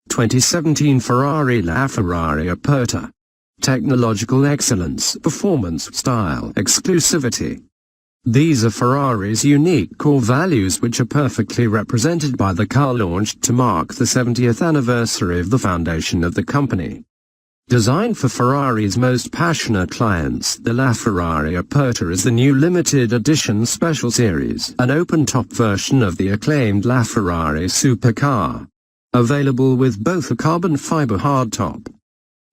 2017 Ferrari LaFerrari Aperta. Technological excellence, performance, style, exclusivity. These are Ferrari's unique core values, which are perfectly represented by the car launched to mark the 70th anniversary of the foundation of the company. Designed for Ferrari's most passionate clients, the LaFerrari Aperta is the new limited edition special series, an open-top version of the acclaimed LaFerrari supercar. Available with both a carbon fiber hardtop,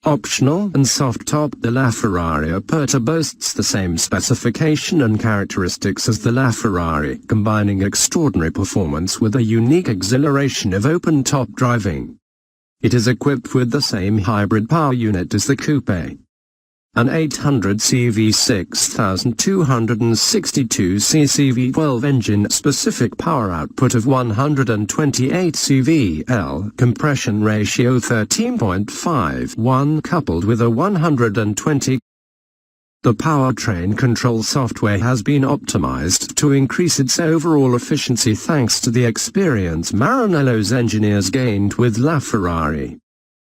optional and soft top, the LaFerrari Aperta boasts the same specification and characteristics as the LaFerrari, combining extraordinary performance with a unique exhilaration of open-top driving. It is equipped with the same hybrid power unit as the coupe. An 800 CV 6262 cc V12 engine, specific power output of 128 cv/L, compression ratio 13.51, coupled with a 120. The powertrain control software has been optimized to increase its overall efficiency thanks to the experience Maranello's engineers gained with LaFerrari.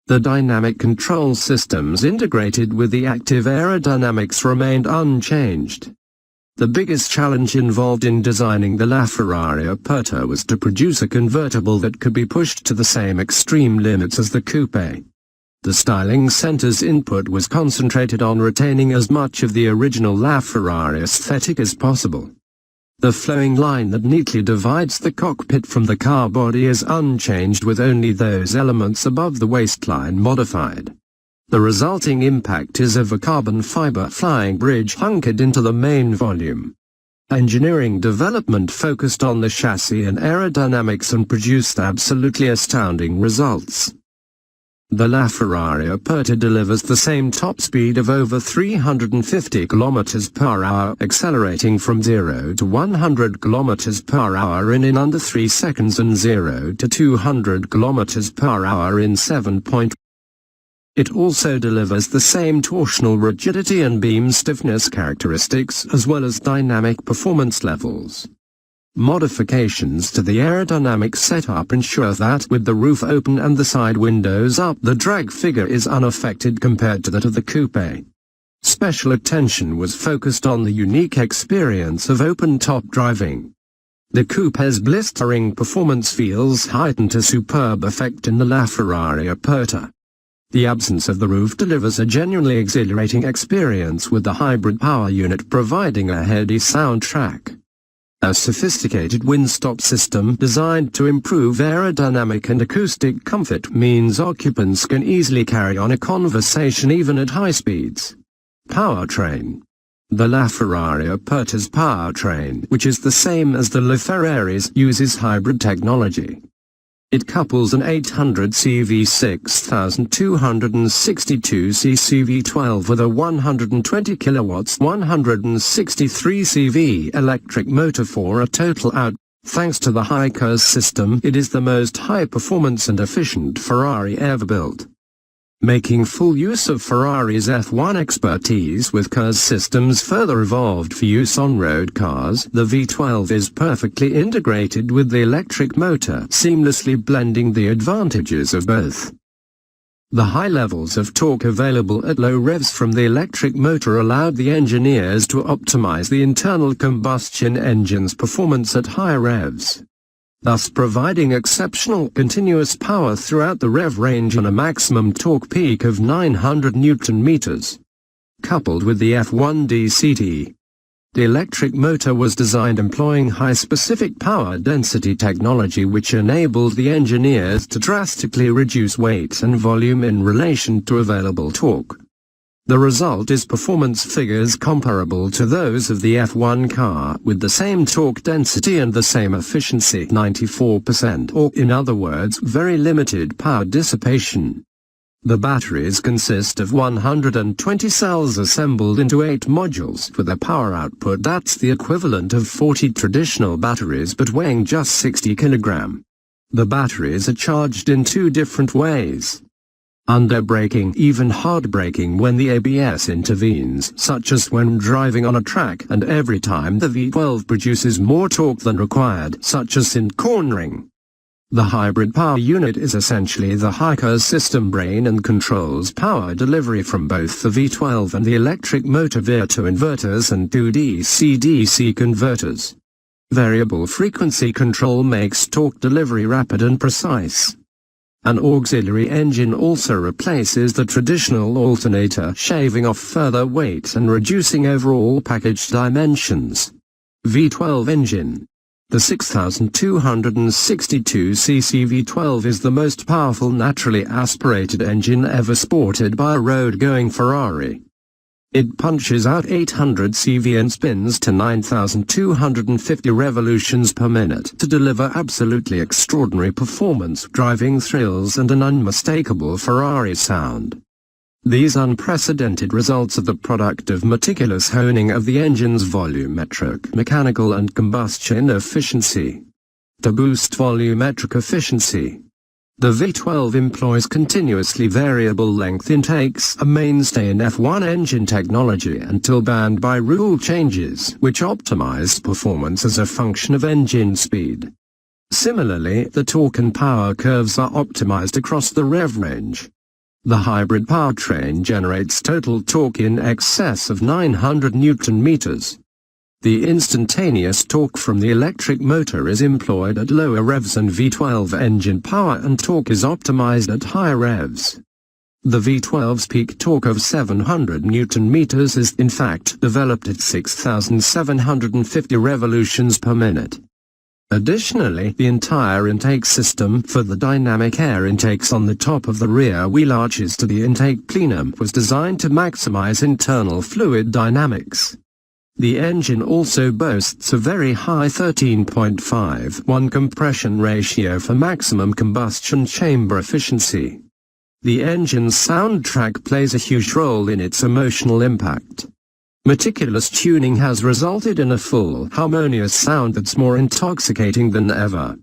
The dynamic control systems integrated with the active aerodynamics remained unchanged. The biggest challenge involved in designing the LaFerrari Aperta was to produce a convertible that could be pushed to the same extreme limits as the coupe. The styling center's input was concentrated on retaining as much of the original LaFerrari aesthetic as possible. The flowing line that neatly divides the cockpit from the car body is unchanged, with only those elements above the waistline modified. The resulting impact is of a carbon fiber flying bridge hunkered into the main volume. Engineering development focused on the chassis and aerodynamics and produced absolutely astounding results. The LaFerrari Aperta delivers the same top speed of over 350 km/h, accelerating from 0 to 100 km/h in under 3 seconds and 0 to 200 km/h in 7. It also delivers the same torsional rigidity and beam stiffness characteristics, as well as dynamic performance levels. Modifications to the aerodynamic setup ensure that, with the roof open and the side windows up, the drag figure is unaffected compared to that of the coupe. Special attention was focused on the unique experience of open-top driving. The coupe's blistering performance feels heightened to superb effect in the LaFerrari Aperta. The absence of the roof delivers a genuinely exhilarating experience, with the hybrid power unit providing a heady soundtrack. A sophisticated windstop system designed to improve aerodynamic and acoustic comfort means occupants can easily carry on a conversation even at high speeds. Powertrain. The LaFerrari Aperta's powertrain, which is the same as the LaFerrari's, uses hybrid technology. It couples an 800 CV 6262 cc V12 with a 120 kW 163 CV electric motor for a total out. Thanks to the high KERS system, it is the most high-performance and efficient Ferrari ever built. Making full use of Ferrari's F1 expertise with KERS systems further evolved for use on road cars, the V12 is perfectly integrated with the electric motor, seamlessly blending the advantages of both. The high levels of torque available at low revs from the electric motor allowed the engineers to optimize the internal combustion engine's performance at higher revs, thus providing exceptional continuous power throughout the rev range and a maximum torque peak of 900 Nm. Coupled with the F1 DCT, the electric motor was designed employing high-specific power density technology, which enabled the engineers to drastically reduce weight and volume in relation to available torque. The result is performance figures comparable to those of the F1 car, with the same torque density and the same efficiency, 94%, or in other words, very limited power dissipation. The batteries consist of 120 cells assembled into 8 modules, with a power output that's the equivalent of 40 traditional batteries but weighing just 60 kg. The batteries are charged in 2 different ways. Under braking, even hard braking when the ABS intervenes, such as when driving on a track, and every time the V12 produces more torque than required, such as in cornering. The hybrid power unit is essentially the hiker's system brain and controls power delivery from both the V12 and the electric motor via two inverters and two DC-DC converters. Variable frequency control makes torque delivery rapid and precise. An auxiliary engine also replaces the traditional alternator, shaving off further weight and reducing overall package dimensions. V12 engine. The 6,262cc V12 is the most powerful naturally aspirated engine ever sported by a road-going Ferrari. It punches out 800 CV and spins to 9,250 revolutions per minute to deliver absolutely extraordinary performance, driving thrills and an unmistakable Ferrari sound. These unprecedented results are the product of meticulous honing of the engine's volumetric, mechanical and combustion efficiency. To boost volumetric efficiency, the V12 employs continuously variable length intakes, a mainstay in F1 engine technology until banned by rule changes, which optimized performance as a function of engine speed. Similarly, the torque and power curves are optimized across the rev range. The hybrid powertrain generates total torque in excess of 900 Nm. The instantaneous torque from the electric motor is employed at lower revs and V12 engine power and torque is optimized at higher revs. The V12's peak torque of 700 Nm is in fact developed at 6,750 revolutions per minute. Additionally, the entire intake system, for the dynamic air intakes on the top of the rear wheel arches to the intake plenum, was designed to maximize internal fluid dynamics. The engine also boasts a very high 13.51 compression ratio for maximum combustion chamber efficiency. The engine's soundtrack plays a huge role in its emotional impact. Meticulous tuning has resulted in a full, harmonious sound that's more intoxicating than ever.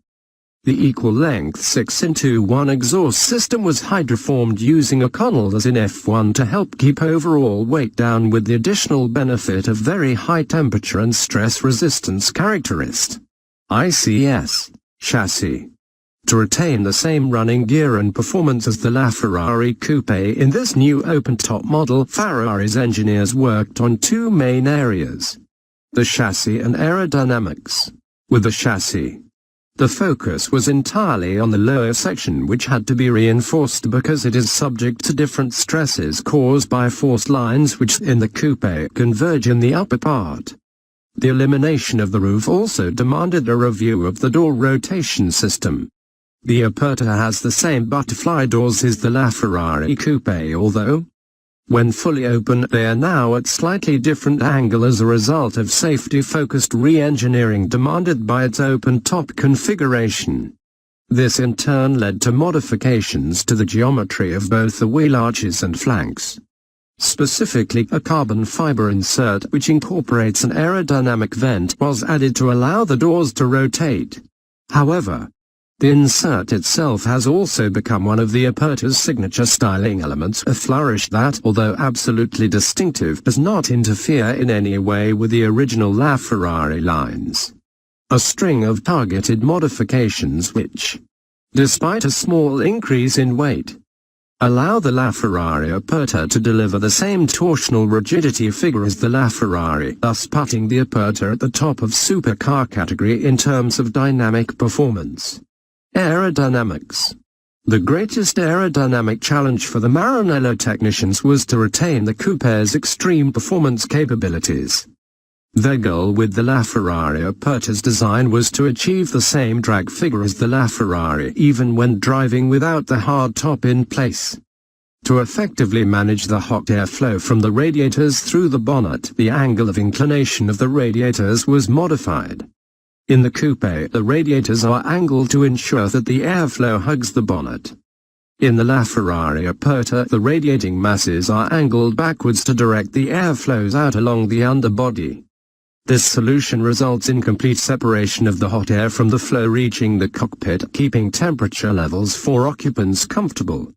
The equal-length 6-in-1 exhaust system was hydroformed using a Connell as in F1 to help keep overall weight down, with the additional benefit of very high temperature and stress resistance characteristic ICS chassis. To retain the same running gear and performance as the LaFerrari Coupe in this new open-top model, Ferrari's engineers worked on two main areas: the chassis and aerodynamics. With the chassis, the focus was entirely on the lower section, which had to be reinforced because it is subject to different stresses caused by force lines which in the coupe converge in the upper part. The elimination of the roof also demanded a review of the door rotation system. The Aperta has the same butterfly doors as the LaFerrari Coupe, although, when fully open, they are now at slightly different angle as a result of safety-focused re-engineering demanded by its open-top configuration. This in turn led to modifications to the geometry of both the wheel arches and flanks. Specifically, a carbon fiber insert which incorporates an aerodynamic vent was added to allow the doors to rotate. However, the insert itself has also become one of the Aperta's signature styling elements, a flourish that, although absolutely distinctive, does not interfere in any way with the original LaFerrari lines. A string of targeted modifications which, despite a small increase in weight, allow the LaFerrari Aperta to deliver the same torsional rigidity figure as the LaFerrari, thus putting the Aperta at the top of supercar category in terms of dynamic performance. Aerodynamics. The greatest aerodynamic challenge for the Maranello technicians was to retain the coupe's extreme performance capabilities. Their goal with the LaFerrari Aperta's design was to achieve the same drag figure as the LaFerrari even when driving without the hard top in place. To effectively manage the hot airflow from the radiators through the bonnet, the angle of inclination of the radiators was modified. In the coupe, the radiators are angled to ensure that the airflow hugs the bonnet. In the LaFerrari Aperta, the radiating masses are angled backwards to direct the airflows out along the underbody. This solution results in complete separation of the hot air from the flow reaching the cockpit, keeping temperature levels for occupants comfortable.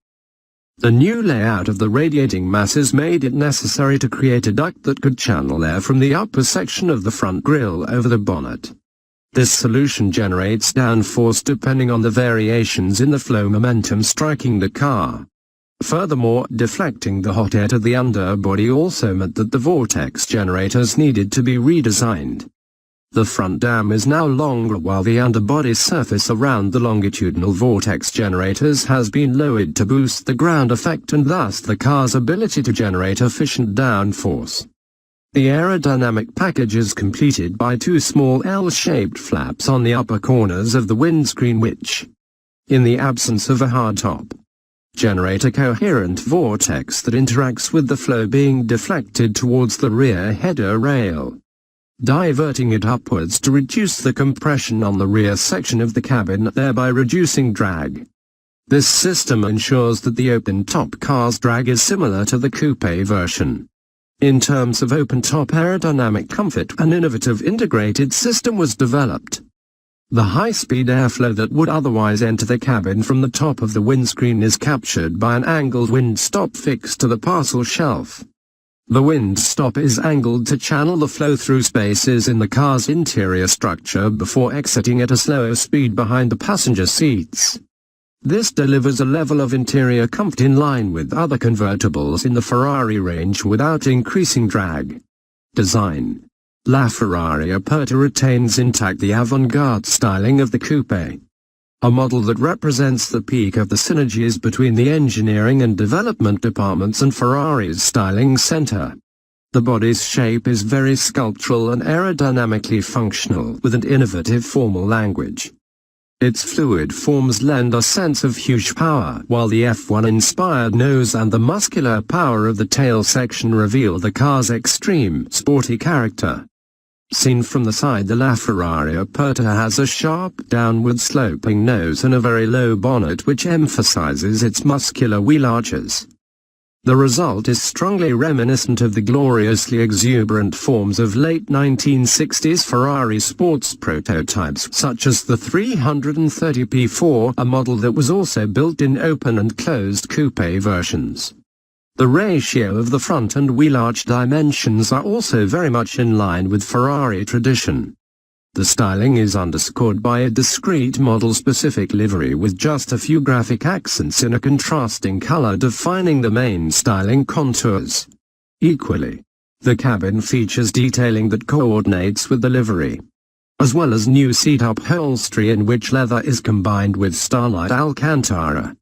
The new layout of the radiating masses made it necessary to create a duct that could channel air from the upper section of the front grille over the bonnet. This solution generates downforce depending on the variations in the flow momentum striking the car. Furthermore, deflecting the hot air to the underbody also meant that the vortex generators needed to be redesigned. The front dam is now longer while the underbody surface around the longitudinal vortex generators has been lowered to boost the ground effect and thus the car's ability to generate efficient downforce. The aerodynamic package is completed by two small L-shaped flaps on the upper corners of the windscreen which, in the absence of a hardtop, generate a coherent vortex that interacts with the flow being deflected towards the rear header rail, diverting it upwards to reduce the compression on the rear section of the cabin, thereby reducing drag. This system ensures that the open-top car's drag is similar to the coupe version. In terms of open-top aerodynamic comfort, an innovative integrated system was developed. The high-speed airflow that would otherwise enter the cabin from the top of the windscreen is captured by an angled windstop fixed to the parcel shelf. The windstop is angled to channel the flow through spaces in the car's interior structure before exiting at a slower speed behind the passenger seats. This delivers a level of interior comfort in line with other convertibles in the Ferrari range without increasing drag. Design: LaFerrari Aperta retains intact the avant-garde styling of the coupe, a model that represents the peak of the synergies between the engineering and development departments and Ferrari's styling center. The body's shape is very sculptural and aerodynamically functional with an innovative formal language. Its fluid forms lend a sense of huge power, while the F1-inspired nose and the muscular power of the tail section reveal the car's extreme, sporty character. Seen from the side, the LaFerrari Aperta has a sharp, downward-sloping nose and a very low bonnet which emphasizes its muscular wheel arches. The result is strongly reminiscent of the gloriously exuberant forms of late 1960s Ferrari sports prototypes such as the 330 P4, a model that was also built in open and closed coupe versions. The ratio of the front and wheel arch dimensions are also very much in line with Ferrari tradition. The styling is underscored by a discrete model-specific livery with just a few graphic accents in a contrasting color defining the main styling contours. Equally, the cabin features detailing that coordinates with the livery, as well as new seat upholstery in which leather is combined with Starlight Alcantara.